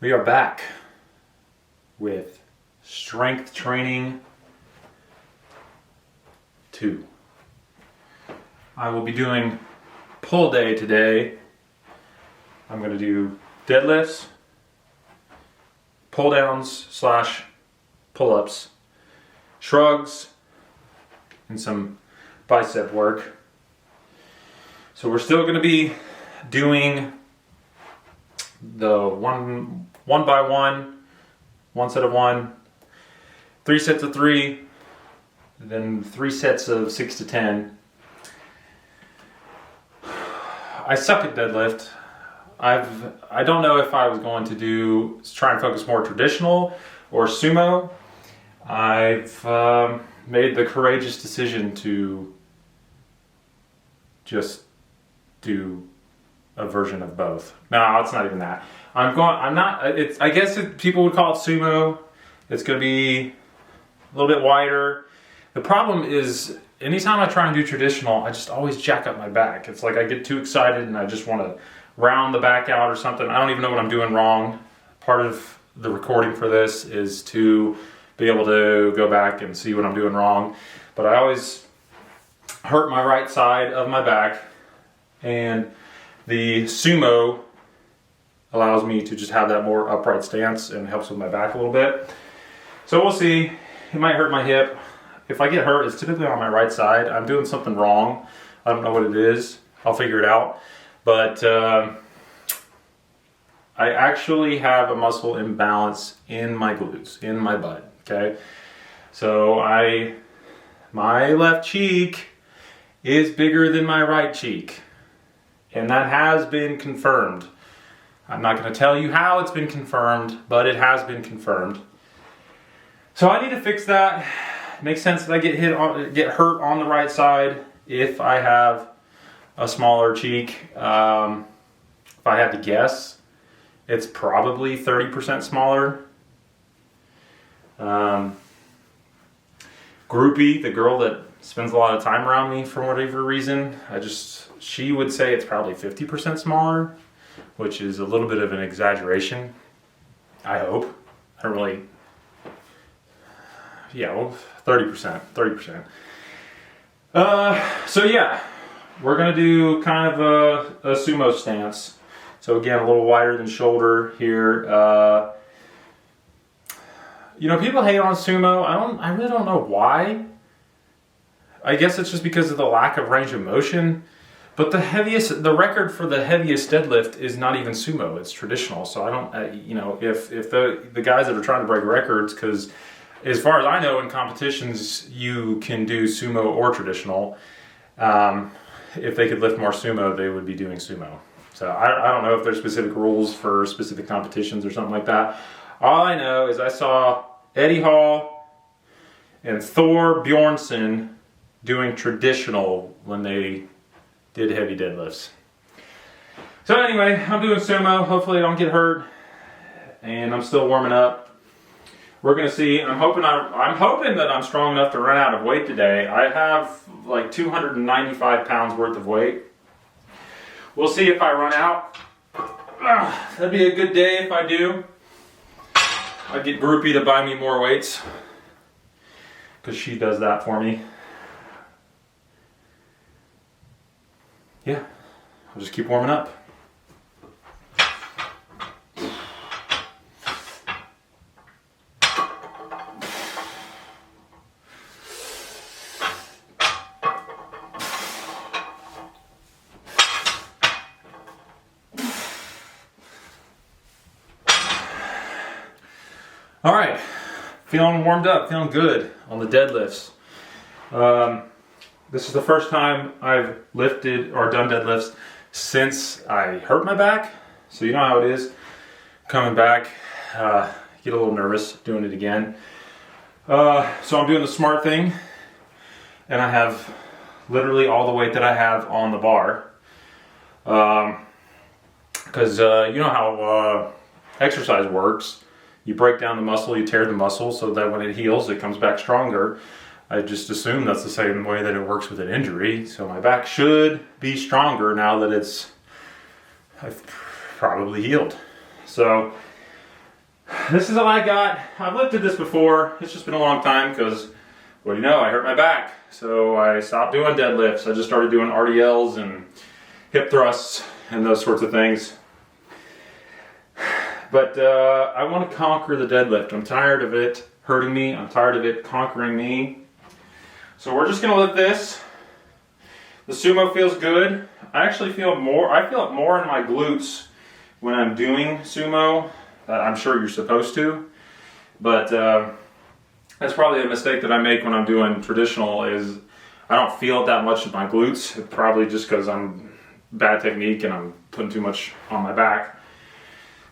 We are back with strength training 2. I will be doing pull day today. I'm going to do deadlifts, pull downs / pull ups, shrugs, and some bicep work. So we're still going to be doing the one by one set of 1, 3 sets of 3, then 3 sets of 6 to 10. I suck at deadlift. I don't know if I was going to try and focus more traditional or sumo. I've made the courageous decision to just do a version of both. No, it's not even that. I guess people would call it sumo. It's going to be a little bit wider. The problem is, anytime I try and do traditional, I just always jack up my back. It's like I get too excited and I just want to round the back out or something. I don't even know what I'm doing wrong. Part of the recording for this is to be able to go back and see what I'm doing wrong. But I always hurt my right side of my back, and the sumo allows me to just have that more upright stance and helps with my back a little bit. So we'll see. It might hurt my hip. If I get hurt, it's typically on my right side. I'm doing something wrong. I don't know what it is. I'll figure it out. But I actually have a muscle imbalance in my glutes, in my butt. Okay, so my left cheek is bigger than my right cheek. And that has been confirmed. I'm not going to tell you how it's been confirmed, but it has been confirmed. So I need to fix that. It makes sense that I get hurt on the right side if I have a smaller cheek. If I had to guess, it's probably 30% smaller. Groupie, the girl that spends a lot of time around me for whatever reason, she would say it's probably 50% smaller, which is a little bit of an exaggeration. I hope. I don't really. Yeah, well, 30%. So yeah, we're gonna do kind of a sumo stance. So again, a little wider than shoulder here. People hate on sumo. I really don't know why. I guess it's just because of the lack of range of motion. But the record for the heaviest deadlift is not even sumo, it's traditional. So I don't, if the guys that are trying to break records, because as far as I know in competitions, you can do sumo or traditional. If they could lift more sumo, they would be doing sumo. So I don't know if there's specific rules for specific competitions or something like that. All I know is I saw Eddie Hall and Thor Bjornsson doing traditional when they did heavy deadlifts. So anyway, I'm doing sumo. Hopefully I don't get hurt, and I'm still warming up. We're gonna see. I'm hoping that I'm strong enough to run out of weight today. I have like 295 pounds worth of weight. We'll see if I run out. That'd be a good day if I do. I'd get Groupie to buy me more weights, because she does that for me. Yeah, I'll just keep warming up. All right, feeling warmed up, feeling good on the deadlifts. This is the first time I've lifted or done deadlifts since I hurt my back. So you know how it is coming back, get a little nervous doing it again. So I'm doing the smart thing, and I have literally all the weight that I have on the bar. Because you know how exercise works. You break down the muscle, you tear the muscle, so that when it heals, it comes back stronger. I just assume that's the same way that it works with an injury. So my back should be stronger now that I've probably healed. So This is all I got. I've lifted this before. It's just been a long time because, what do you know, I hurt my back. So I stopped doing deadlifts. I just started doing RDLs and hip thrusts and those sorts of things. But I want to conquer the deadlift. I'm tired of it hurting me. I'm tired of it conquering me. So we're just going to lift this. The sumo feels good. I actually feel it more in my glutes when I'm doing sumo. I'm sure you're supposed to. But that's probably a mistake that I make when I'm doing traditional is I don't feel it that much in my glutes. Probably just because I'm bad technique and I'm putting too much on my back.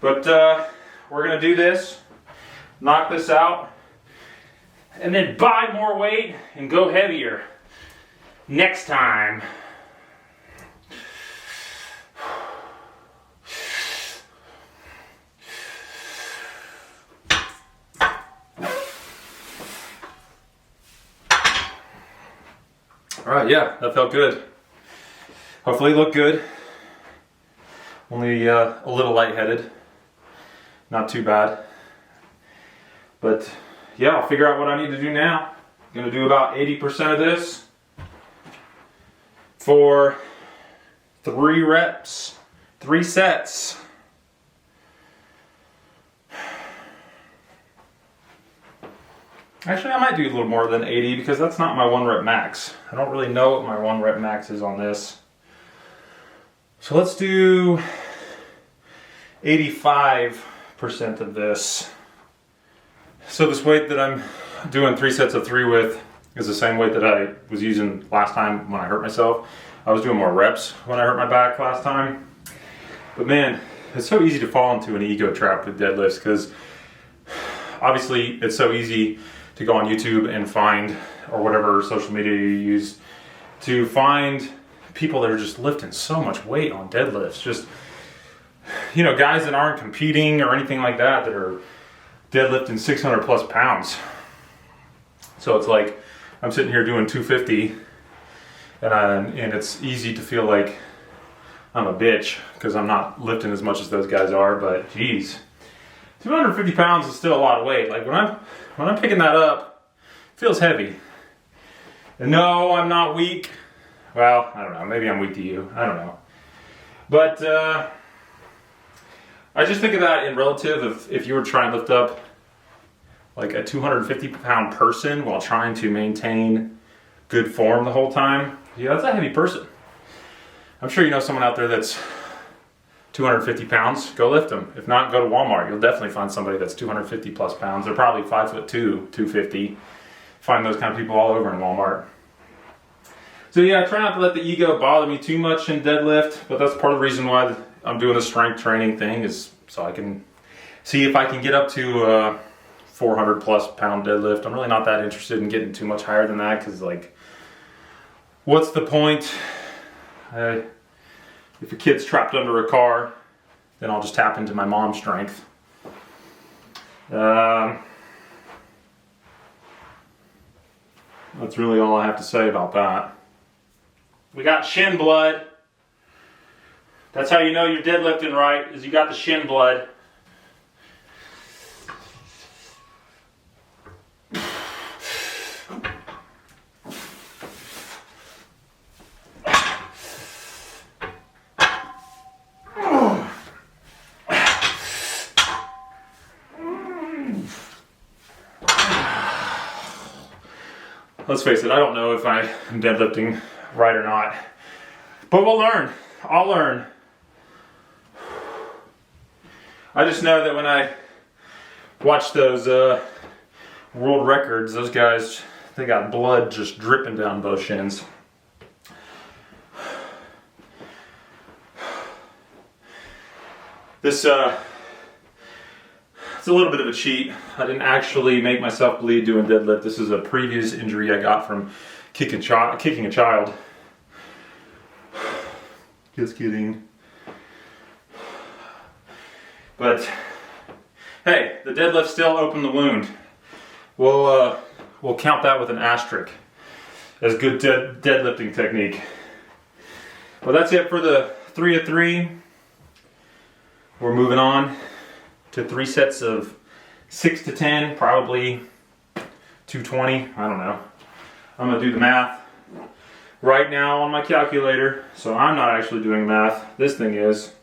But we're going to do this, knock this out, and then buy more weight and go heavier next time. All right, yeah, that felt good. Hopefully it looked good. Only a little lightheaded. Not too bad. But yeah, I'll figure out what I need to do now. I'm gonna do about 80% of this for 3 reps, 3 sets. Actually, I might do a little more than 80 because that's not my 1 rep max. I don't really know what my 1 rep max is on this. So let's do 85% of this. So this weight that I'm doing 3 sets of 3 with is the same weight that I was using last time when I hurt myself. I was doing more reps when I hurt my back last time. But man, it's so easy to fall into an ego trap with deadlifts because obviously it's so easy to go on YouTube and find, or whatever social media you use, to find people that are just lifting so much weight on deadlifts. Just, you know, guys that aren't competing or anything like that that are deadlifting 600 plus pounds. So it's like I'm sitting here doing 250 and it's easy to feel like I'm a bitch because I'm not lifting as much as those guys are, but geez, 250 pounds is still a lot of weight. Like when I'm picking that up, it feels heavy. And no, I'm not weak. Well, I don't know. Maybe I'm weak to you. I don't know. But I just think of that in relative of if you were trying to lift up like a 250 pound person while trying to maintain good form the whole time. Yeah, that's a heavy person. I'm sure you know someone out there that's 250 pounds. Go lift them. If not, go to Walmart. You'll definitely find somebody that's 250 plus pounds. They're probably 5'2", 250. Find those kind of people all over in Walmart. So yeah, I try not to let the ego bother me too much in deadlift, but that's part of the reason why I'm doing the strength training thing is so I can see if I can get up to 400 plus pound deadlift. I'm really not that interested in getting too much higher than that because like, what's the point? If a kid's trapped under a car, then I'll just tap into my mom's strength. That's really all I have to say about that. We got shin blood. That's how you know you're deadlifting right, is you got the shin blood. Let's face it, I don't know if I'm deadlifting right or not. But we'll learn. I'll learn. I just know that when I watch those world records, those guys, they got blood just dripping down both shins. This it's a little bit of a cheat. I didn't actually make myself bleed doing deadlift. This is a previous injury I got from kicking a child. Just kidding. But hey, the deadlift still opened the wound. We'll count that with an asterisk as good deadlifting technique. Well, that's it for the 3 of 3. We're moving on to 3 sets of 6 to 10, probably 220, I don't know. I'm gonna do the math right now on my calculator, so I'm not actually doing math. This thing is.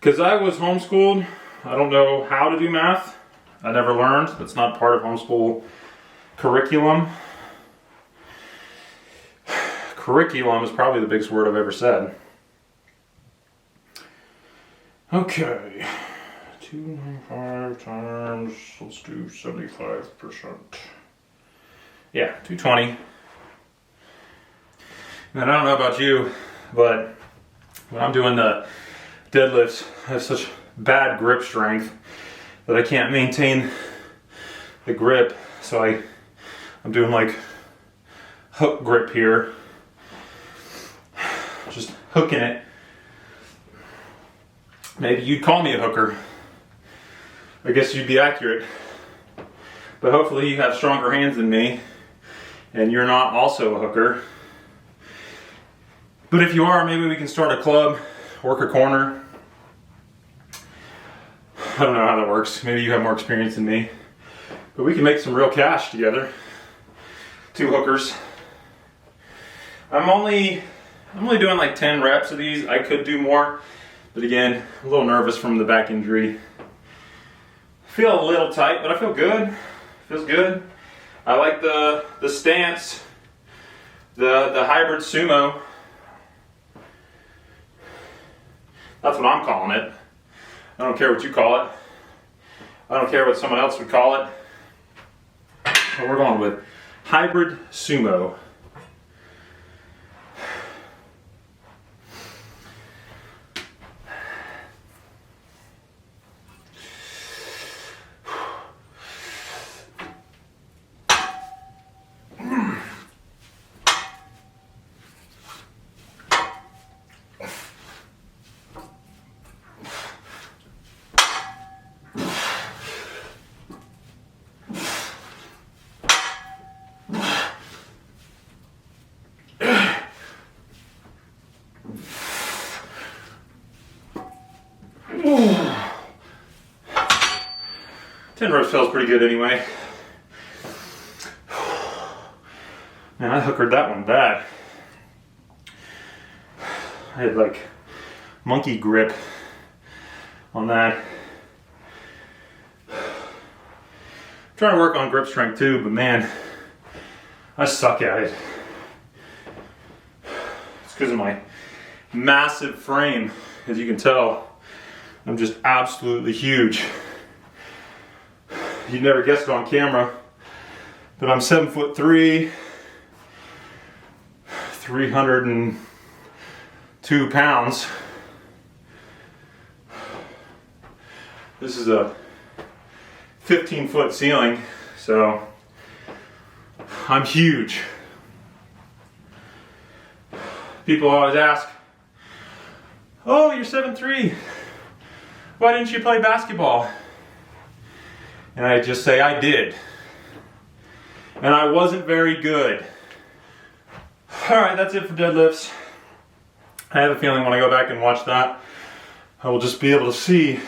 Because I was homeschooled, I don't know how to do math. I never learned. That's not part of homeschool curriculum. Curriculum is probably the biggest word I've ever said. Okay. 295 times, let's do 75%. Yeah, 220. And I don't know about you, but when I'm doing the deadlifts, I have such bad grip strength that I can't maintain the grip. So I'm doing like hook grip here. Just hooking it. Maybe you'd call me a hooker. I guess you'd be accurate. But hopefully you have stronger hands than me and you're not also a hooker. But if you are, maybe we can start a club, work a corner. I don't know how that works. Maybe you have more experience than me. But we can make some real cash together. 2 hookers. I'm only doing like 10 reps of these. I could do more. But again, I'm a little nervous from the back injury. I feel a little tight, but I feel good. Feels good. I like the stance, the hybrid sumo. That's what I'm calling it. I don't care what you call it. I don't care what someone else would call it. But we're going with hybrid sumo. Ooh. 10 reps feels pretty good anyway. Man, I hookered that one bad. I had like monkey grip on that. I'm trying to work on grip strength too, but man, I suck at it. It's because of my massive frame, as you can tell. I'm just absolutely huge. You'd never guessed it on camera, but I'm 7'3", 302 pounds. This is a 15-foot ceiling, so I'm huge. People always ask, "Oh, you're 7'3". Why didn't you play basketball?" And I just say, I did. And I wasn't very good. Alright, that's it for deadlifts. I have a feeling when I go back and watch that, I will just be able to see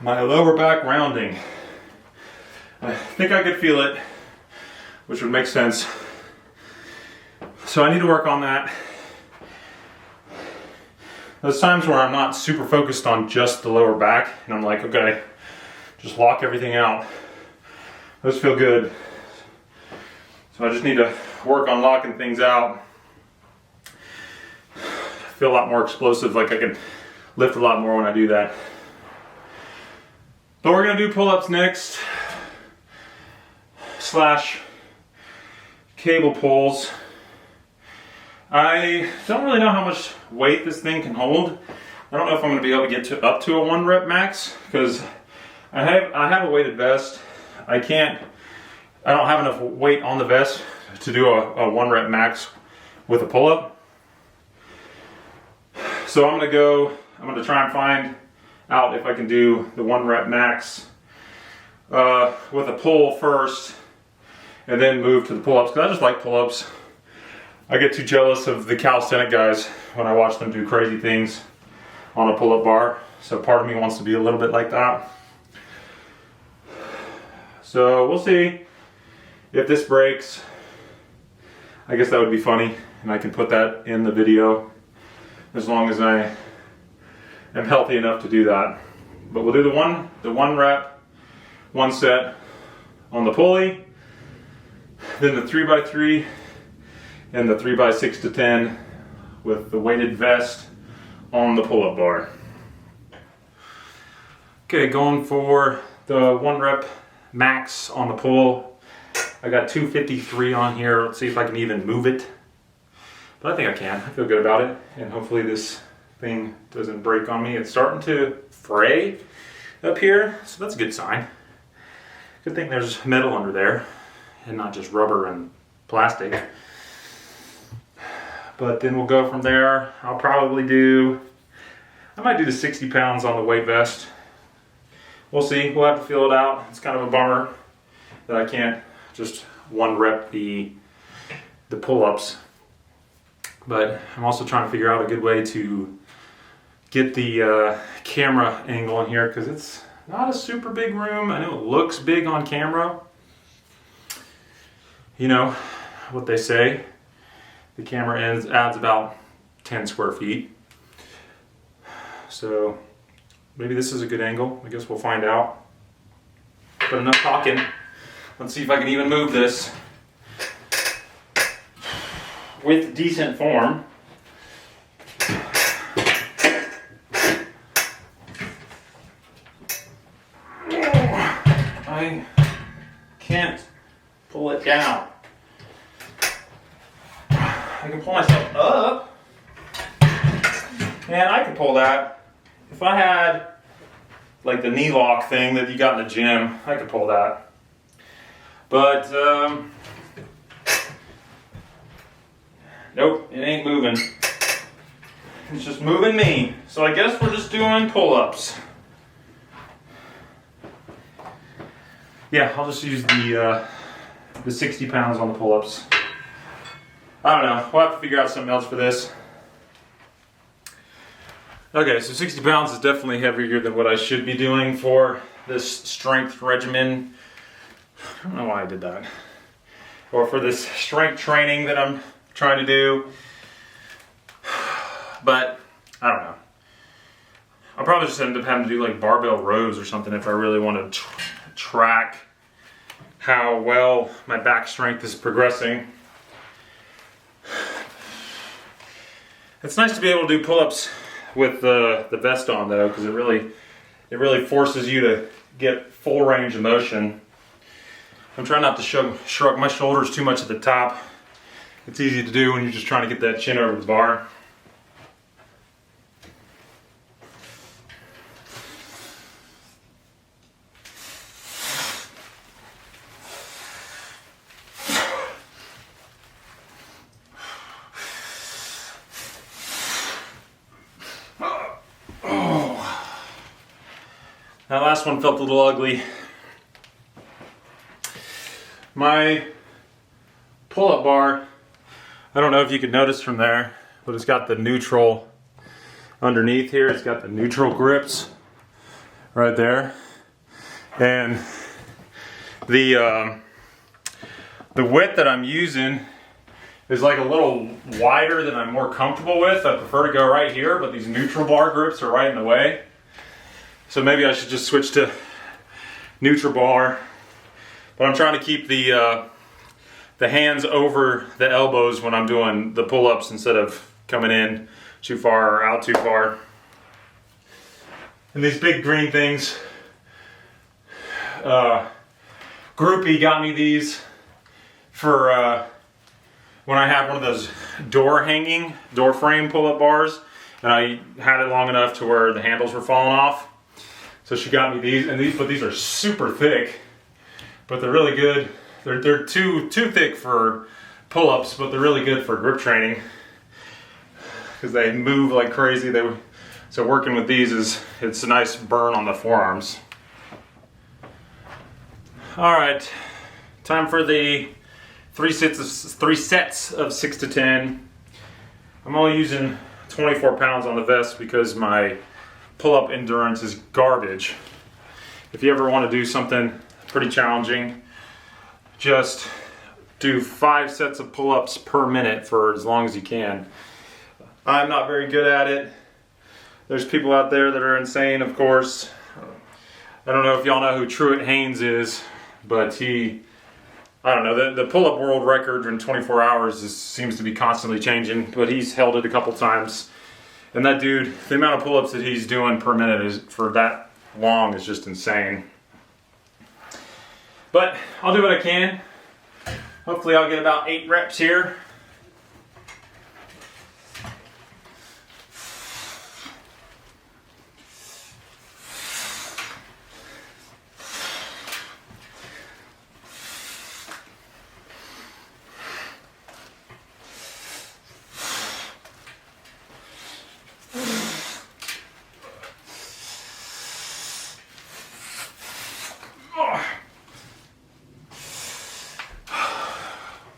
my lower back rounding. I think I could feel it, which would make sense. So I need to work on that. There's times where I'm not super focused on just the lower back, and I'm like, okay, just lock everything out. Those feel good. So I just need to work on locking things out. I feel a lot more explosive, like I can lift a lot more when I do that. But we're gonna do pull-ups next, / cable pulls. I don't really know how much weight this thing can hold. I don't know if I'm going to be able to get up to a 1 rep max because I have a weighted vest. I don't have enough weight on the vest to do a 1 rep max with a pull-up. So I'm going to try and find out if I can do the 1 rep max with a pull first and then move to the pull-ups because I just like pull-ups. I get too jealous of the calisthenic guys when I watch them do crazy things on a pull-up bar. So part of me wants to be a little bit like that. So we'll see if this breaks. I guess that would be funny, and I can put that in the video as long as I am healthy enough to do that. But we'll do the one rep, one set on the pulley, then the 3x3 and the 3x6 to 10 with the weighted vest on the pull-up bar. Okay, going for the 1 rep max on the pull. I got 253 on here. Let's see if I can even move it. But I think I can. I feel good about it. And hopefully this thing doesn't break on me. It's starting to fray up here, so that's a good sign. Good thing there's metal under there and not just rubber and plastic. But then we'll go from there. I'll probably I might do the 60 pounds on the weight vest. We'll see. We'll have to feel it out. It's kind of a bummer that I can't just 1 rep the pull-ups. But I'm also trying to figure out a good way to get the camera angle in here, because it's not a super big room. I know it looks big on camera. You know what they say. The camera adds about 10 square feet. So maybe this is a good angle. I guess we'll find out. But enough talking. Let's see if I can even move this with decent form. I can't pull it down. I can pull myself up, and I could pull that. If I had like the knee lock thing that you got in the gym, I could pull that. But nope, it ain't moving. It's just moving me. So I guess we're just doing pull-ups. Yeah, I'll just use the 60 pounds on the pull-ups. I don't know. We'll have to figure out something else for this. Okay, so 60 pounds is definitely heavier than what I should be doing for this strength regimen. I don't know why I did that. Or for this strength training that I'm trying to do. But, I don't know. I'll probably just end up having to do like barbell rows or something if I really want to track how well my back strength is progressing. It's nice to be able to do pull-ups with the vest on though, because it really forces you to get full range of motion. I'm trying not to shrug my shoulders too much at the top. It's easy to do when you're just trying to get that chin over the bar. That last one felt a little ugly. My pull-up bar, I don't know if you can notice from there, but it's got the neutral underneath here. It's got the neutral grips right there. And the width that I'm using is like a little wider than I'm more comfortable with. I prefer to go right here, but these neutral bar grips are right in the way. So maybe I should just switch to neutral bar. But I'm trying to keep the hands over the elbows when I'm doing the pull-ups instead of coming in too far or out too far. And these big green things, Groupie got me these for when I had one of those door frame pull-up bars, and I had it long enough to where the handles were falling off. So she got me these, but these are super thick, but they're really good. They're too thick for pull-ups, but they're really good for grip training because they move like crazy. So working with these it's a nice burn on the forearms. All right, time for the three sets of 6 to 10. I'm only using 24 pounds on the vest because my pull-up endurance is garbage. If you ever want to do something pretty challenging. Just do 5 sets of pull-ups per minute for as long as you can. I'm not very good at it. There's people out there that are insane, of course. I don't know if y'all know who Truett Haynes is, but I don't know, the pull-up world record in 24 hours seems to be constantly changing, but he's held it a couple times. And that dude, the amount of pull-ups that he's doing per minute for that long is just insane. But I'll do what I can. Hopefully I'll get about 8 reps here.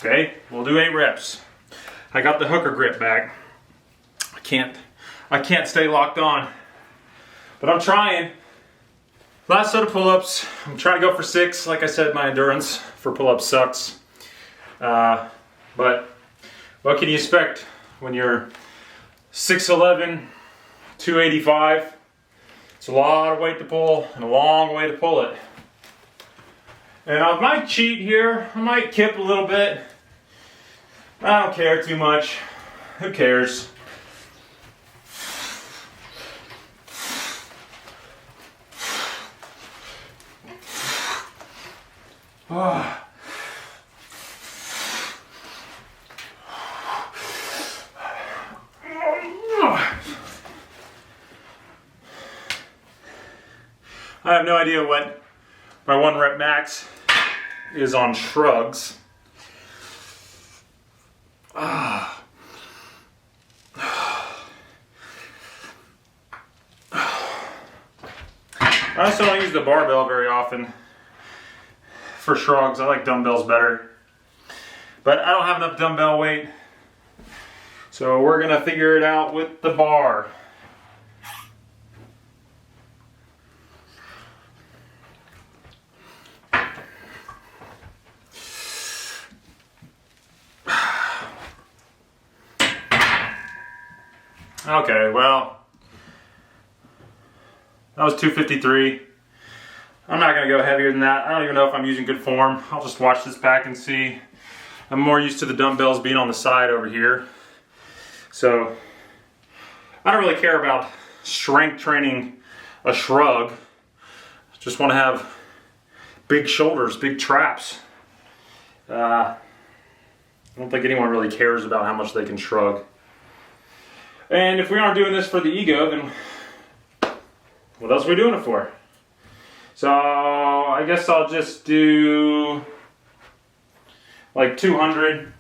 Okay, we'll do 8 reps. I got the hooker grip back. I can't stay locked on, but I'm trying. Last set of pull-ups. I'm trying to go for 6. Like I said, my endurance for pull-ups sucks. But what can you expect when you're 6'11", 285? It's a lot of weight to pull and a long way to pull it. And I might cheat here. I might kip a little bit. I don't care too much. Who cares? Oh. I have no idea what my 1 rep max is on shrugs. I also don't use the barbell very often for shrugs. I like dumbbells better. But I don't have enough dumbbell weight, so we're gonna figure it out with the bar. Okay, well, that was 253. I'm not going to go heavier than that. I don't even know if I'm using good form. I'll just watch this back and see. I'm more used to the dumbbells being on the side over here. So, I don't really care about strength training a shrug. Just want to have big shoulders, big traps. I don't think anyone really cares about how much they can shrug. And if we aren't doing this for the ego, then what else are we doing it for? So I guess I'll just do like 200.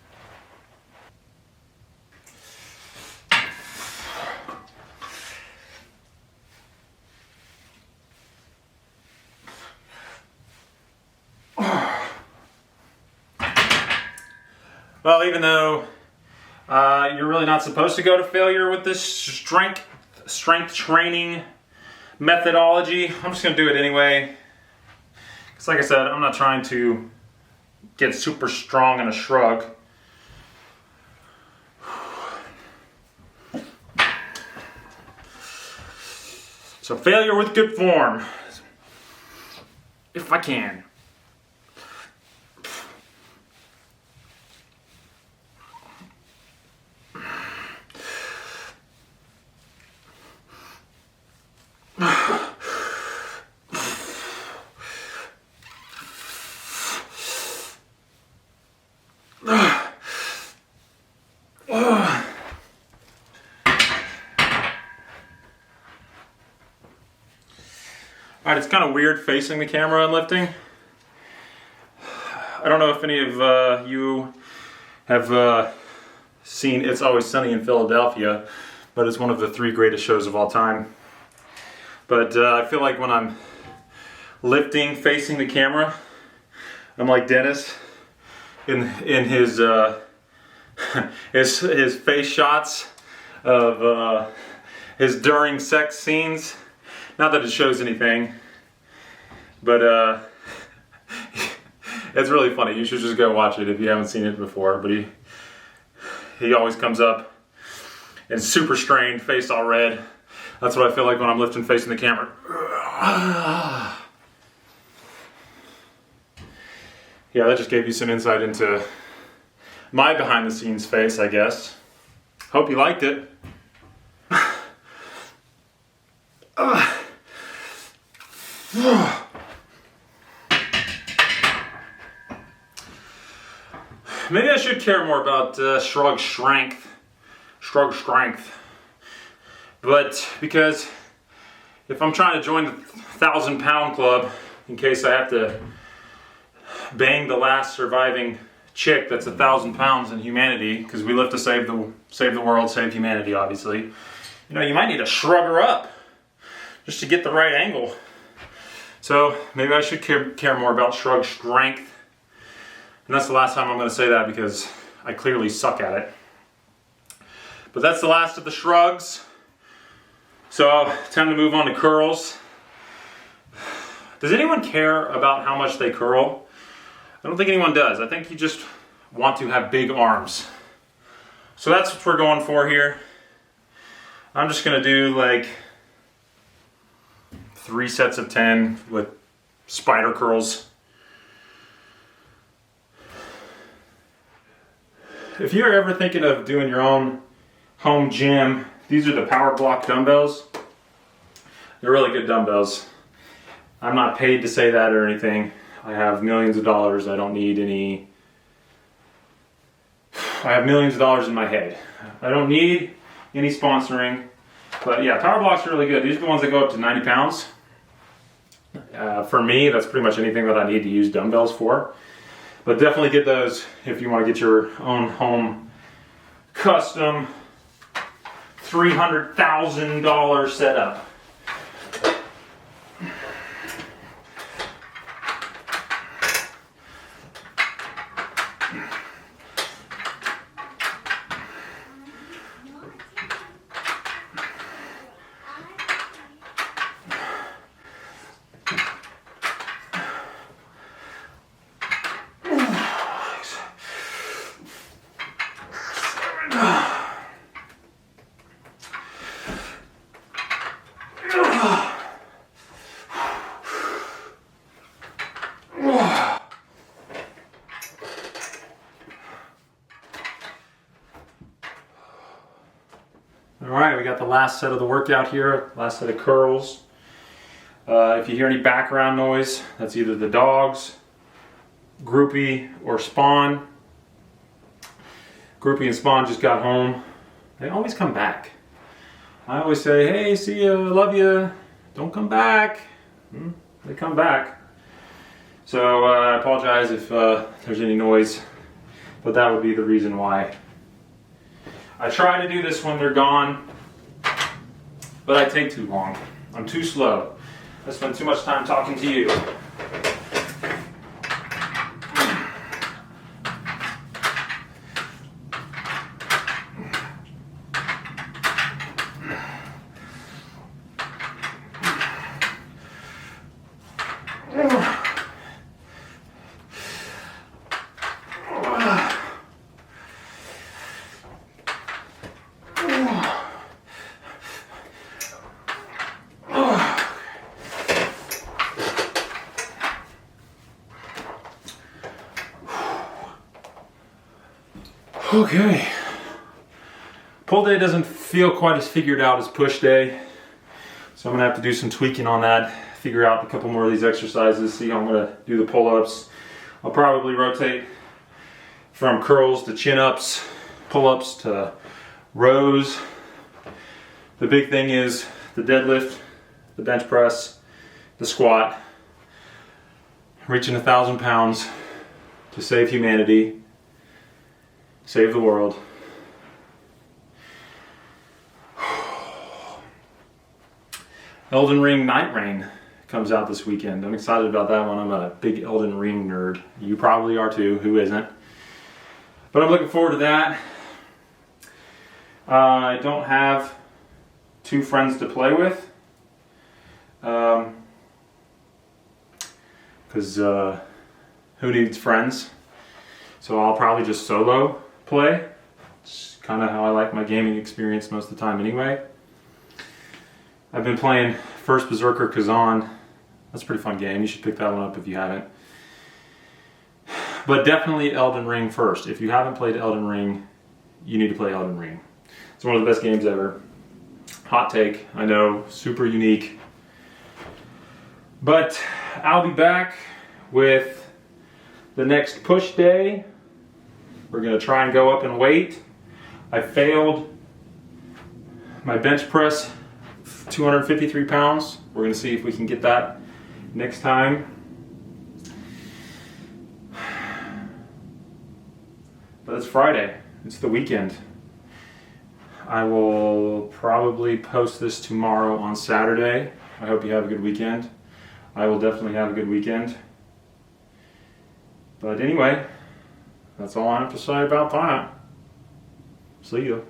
Well, even though you're really not supposed to go to failure with this strength training methodology, I'm just going to do it anyway. Because like I said, I'm not trying to get super strong in a shrug. So failure with good form, if I can. Alright, it's kind of weird facing the camera and lifting. I don't know if any of you have seen It's Always Sunny in Philadelphia, but it's one of the 3 greatest shows of all time. But I feel like when I'm lifting facing the camera, I'm like Dennis in his his face shots of his during sex scenes. Not that it shows anything, but It's really funny. You should just go watch it if you haven't seen it before. But he always comes up and super strained, face all red. That's what I feel like when I'm lifting facing the camera. Yeah, that just gave you some insight into my behind the scenes face, I guess. Hope you liked it. Maybe I should care more about shrug strength. But because if I'm trying to join the 1,000-pound club, in case I have to bang the last surviving chick that's 1,000 pounds in humanity, because we live to save the world, save humanity, obviously. You know, you might need to shrug her up just to get the right angle. So maybe I should care more about shrug strength. And that's the last time I'm going to say that because I clearly suck at it. But that's the last of the shrugs. So time to move on to curls. Does anyone care about how much they curl? I don't think anyone does. I think you just want to have big arms. So that's what we're going for here. I'm just going to do like 3 sets of 10 with spider curls. If you're ever thinking of doing your own home gym, these are the Power Block dumbbells. They're really good dumbbells. I'm not paid to say that or anything. I have millions of dollars. I don't need any. I have millions of dollars in my head. I don't need any sponsoring. But yeah, Power Blocks are really good. These are the ones that go up to 90 pounds. For me, that's pretty much anything that I need to use dumbbells for. But definitely get those if you want to get your own home custom $300,000 setup. Alright, we got the last set of the workout here, last set of curls. If you hear any background noise, that's either the dogs, Groupie, or Spawn. Groupie and Spawn just got home. They always come back. I always say, hey, see ya, love ya, don't come back. They come back. So I apologize if there's any noise, but that would be the reason why. I try to do this when they're gone, but I take too long. I'm too slow. I spend too much time talking to you. Okay, pull day doesn't feel quite as figured out as push day, so I'm gonna have to do some tweaking on that, figure out a couple more of these exercises, see how I'm gonna do the pull-ups. I'll probably rotate from curls to chin-ups, pull-ups to rows. The big thing is the deadlift, the bench press, the squat, reaching 1,000 pounds to save humanity. Save the world. Elden Ring Night Rain comes out this weekend. I'm excited about that one. I'm a big Elden Ring nerd. You probably are too. Who isn't? But I'm looking forward to that. I don't have 2 friends to play with. Because who needs friends? So I'll probably just solo play. It's kind of how I like my gaming experience most of the time anyway. I've been playing First Berserker Kazan. That's a pretty fun game. You should pick that one up if you haven't. But definitely Elden Ring first. If you haven't played Elden Ring, you need to play Elden Ring. It's one of the best games ever. Hot take, I know, super unique. But I'll be back with the next push day. We're gonna try and go up in weight. I failed my bench press, 253 pounds. We're gonna see if we can get that next time. But it's Friday, it's the weekend. I will probably post this tomorrow on Saturday. I hope you have a good weekend. I will definitely have a good weekend. But anyway, that's all I have to say about that. See you.